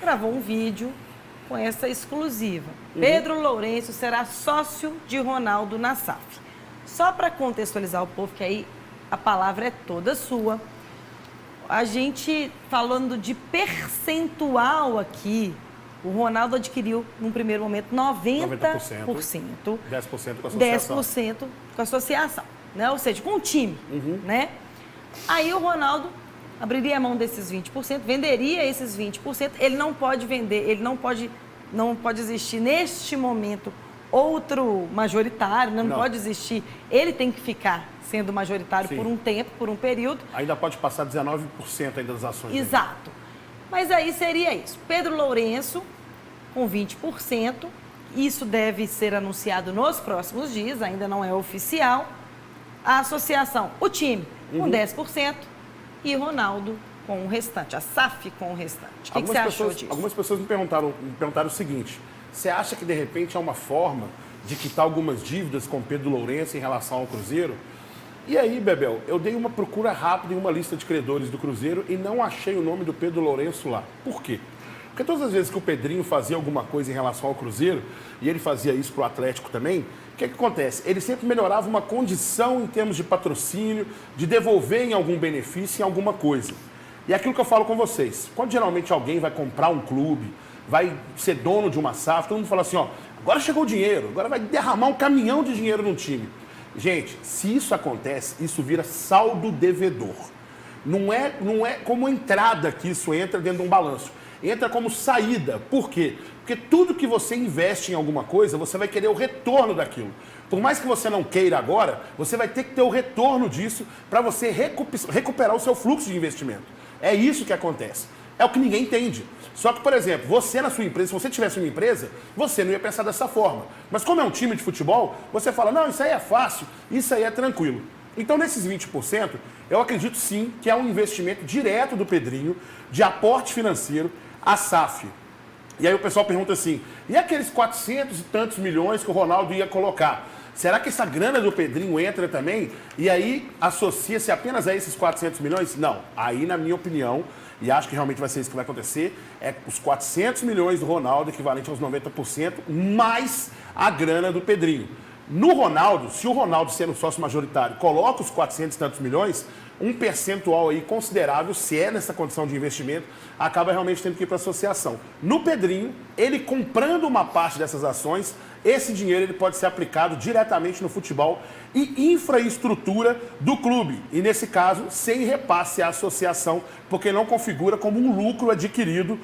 gravou um vídeo com essa exclusiva. Pedro Lourenço será sócio de Ronaldo na SAF. Só para contextualizar o povo, que aí a palavra é toda sua. A gente, falando de percentual aqui, o Ronaldo adquiriu, num primeiro momento, 90%. 10% com a associação. 10% com a associação, né? Ou seja, com o time, né? Aí o Ronaldo abriria a mão desses 20%, venderia esses 20%, ele não pode vender, ele não pode existir neste momento outro majoritário, não pode existir, ele tem que ficar sendo majoritário por um tempo, por um período. Ainda pode passar 19% ainda das ações. Exato. Mas aí seria isso. Pedro Lourenço, com 20%, isso deve ser anunciado nos próximos dias, ainda não é oficial. A associação, o time, com 10%, e Ronaldo com o restante, a SAF com o restante. O que você achou disso? Algumas pessoas me perguntaram o seguinte: você acha que de repente é uma forma de quitar algumas dívidas com Pedro Lourenço em relação ao Cruzeiro? E aí, Bebel, eu dei uma procura rápida em uma lista de credores do Cruzeiro e não achei o nome do Pedro Lourenço lá. Por quê? Porque todas as vezes que o Pedrinho fazia alguma coisa em relação ao Cruzeiro, e ele fazia isso para o Atlético também, o que acontece? Ele sempre melhorava uma condição em termos de patrocínio, de devolver em algum benefício, em alguma coisa. E é aquilo que eu falo com vocês, quando geralmente alguém vai comprar um clube, vai ser dono de uma SAF, todo mundo fala assim, ó, agora chegou o dinheiro, agora vai derramar um caminhão de dinheiro no time. Gente, se isso acontece, isso vira saldo devedor. Não é como entrada que isso entra dentro de um balanço. Entra como saída. Por quê? Porque tudo que você investe em alguma coisa, você vai querer o retorno daquilo. Por mais que você não queira agora, você vai ter que ter o retorno disso para você recuperar o seu fluxo de investimento. É isso que acontece. É o que ninguém entende. Só que, por exemplo, você na sua empresa, se você tivesse uma empresa, você não ia pensar dessa forma. Mas como é um time de futebol, você fala, não, isso aí é fácil, isso aí é tranquilo. Então, nesses 20%, eu acredito sim que é um investimento direto do Pedrinho, de aporte financeiro, à SAF. E aí o pessoal pergunta assim, e aqueles 400 e tantos milhões que o Ronaldo ia colocar? Será que essa grana do Pedrinho entra também? E aí associa-se apenas a esses 400 milhões? Não. Aí, na minha opinião, e acho que realmente vai ser isso que vai acontecer, é os 400 milhões do Ronaldo, equivalente aos 90%, mais a grana do Pedrinho. No Ronaldo, se o Ronaldo, sendo sócio majoritário, coloca os 400 e tantos milhões, um percentual aí considerável, se é nessa condição de investimento, acaba realmente tendo que ir para a associação. No Pedrinho, ele comprando uma parte dessas ações, esse dinheiro ele pode ser aplicado diretamente no futebol e infraestrutura do clube. E, nesse caso, sem repasse à associação, porque não configura como um lucro adquirido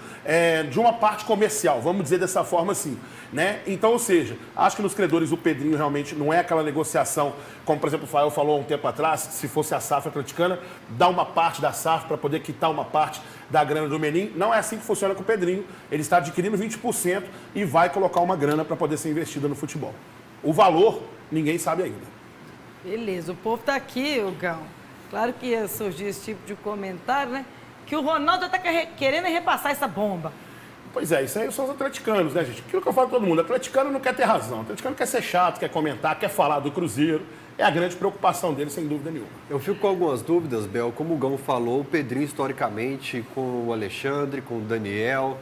de uma parte comercial, vamos dizer dessa forma assim. Né? Então, ou seja, acho que nos credores o Pedrinho realmente não é aquela negociação, como, por exemplo, o Fael falou há um tempo atrás, se fosse a SAF atleticana, dar uma parte da SAF para poder quitar uma parte da grana do Menin. Não é assim que funciona com o Pedrinho. Ele está adquirindo 20% e vai colocar uma grana para poder ser investida no futebol. O valor, ninguém sabe ainda. Beleza, o povo está aqui, Gão. Claro que ia surgir esse tipo de comentário, né? Que o Ronaldo está querendo repassar essa bomba. Pois é, isso aí são os atleticanos, né, gente? Aquilo que eu falo para todo mundo, atleticano não quer ter razão. Atleticano quer ser chato, quer comentar, quer falar do Cruzeiro. É a grande preocupação dele, sem dúvida nenhuma. Eu fico com algumas dúvidas, Bel. Como o Gão falou, o Pedrinho, historicamente, com o Alexandre, com o Daniel,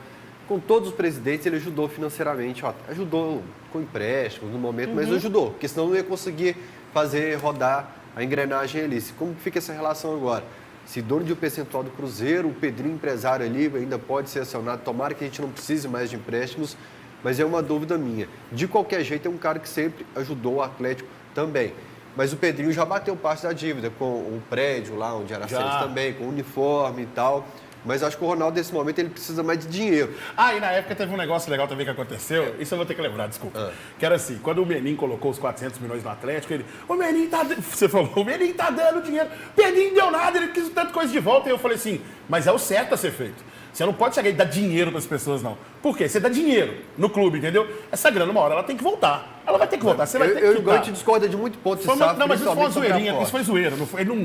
com todos os presidentes, ele ajudou financeiramente. Ó, ajudou com empréstimos no momento, mas ajudou, porque senão não ia conseguir fazer rodar a engrenagem ali. Como fica essa relação agora? Se dono de um percentual do Cruzeiro, o Pedrinho empresário ali ainda pode ser acionado. Tomara que a gente não precise mais de empréstimos, mas é uma dúvida minha. De qualquer jeito, é um cara que sempre ajudou o Atlético também. Mas o Pedrinho já bateu parte da dívida com o prédio lá, onde era a sede também, com o uniforme e tal. Mas acho que o Ronaldo, nesse momento, ele precisa mais de dinheiro. Ah, e na época teve um negócio legal também que aconteceu, isso eu vou ter que lembrar, desculpa. Que era assim, quando o Menin colocou os 400 milhões no Atlético, ele, o Menin tá dando, você falou, o Menin tá dando dinheiro, o Menin deu nada, ele quis tanta coisa de volta, e eu falei assim, mas é o certo a ser feito. Você não pode chegar e dar dinheiro para as pessoas, não. Por quê? Você dá dinheiro no clube, entendeu? Essa grana, uma hora, ela tem que voltar. Ela vai ter que voltar. Você vai ter que dar. A gente discorda de muito ponto de SAF, não, mas isso foi uma zoeirinha. Isso foi zoeira.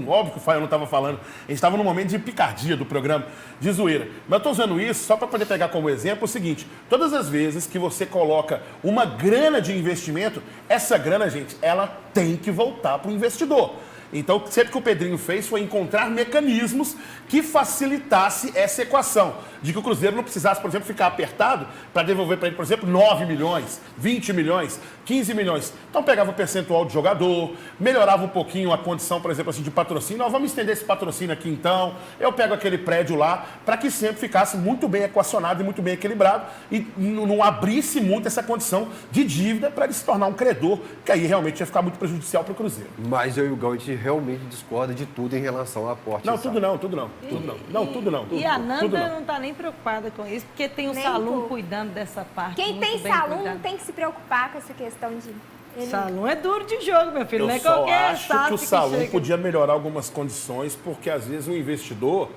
Óbvio que o Fael não estava falando. A gente estava num momento de picardia do programa, de zoeira. Mas eu estou usando isso só para poder pegar como exemplo o seguinte. Todas as vezes que você coloca uma grana de investimento, essa grana, gente, ela tem que voltar para o investidor. Então, sempre que o Pedrinho fez foi encontrar mecanismos que facilitasse essa equação. De que o Cruzeiro não precisasse, por exemplo, ficar apertado para devolver para ele, por exemplo, 9 milhões, 20 milhões, 15 milhões. Então, pegava o percentual de jogador, melhorava um pouquinho a condição, por exemplo, assim, de patrocínio. Nós vamos estender esse patrocínio aqui, então. Eu pego aquele prédio lá, para que sempre ficasse muito bem equacionado e muito bem equilibrado e não abrisse muito essa condição de dívida para ele se tornar um credor, que aí realmente ia ficar muito prejudicial para o Cruzeiro. Mas eu e o Gão, a gente realmente discorda de tudo em relação a aporte. Não, tudo não, tudo não. Tudo não. Não, tudo não. E a Nanda tudo não está nem preocupada com isso, porque tem o Nem Salum pouco. cuidando dessa parte. Quem muito tem bem salão cuidado. não tem que se preocupar com essa questão de... Salum é duro de jogo, meu filho. Eu não é só qualquer acho SAF que o Salum chega. podia melhorar algumas condições, porque às vezes o investidor,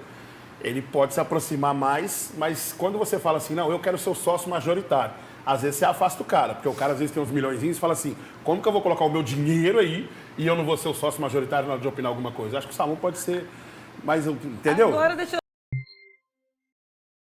ele pode se aproximar mais, mas quando você fala assim, não, eu quero ser o sócio majoritário, às vezes você afasta o cara, porque o cara às vezes tem uns milhõezinhos e fala assim, como que eu vou colocar o meu dinheiro aí e eu não vou ser o sócio majoritário na hora de opinar alguma coisa? Acho que o Salum pode ser mais, entendeu? Agora deixa eu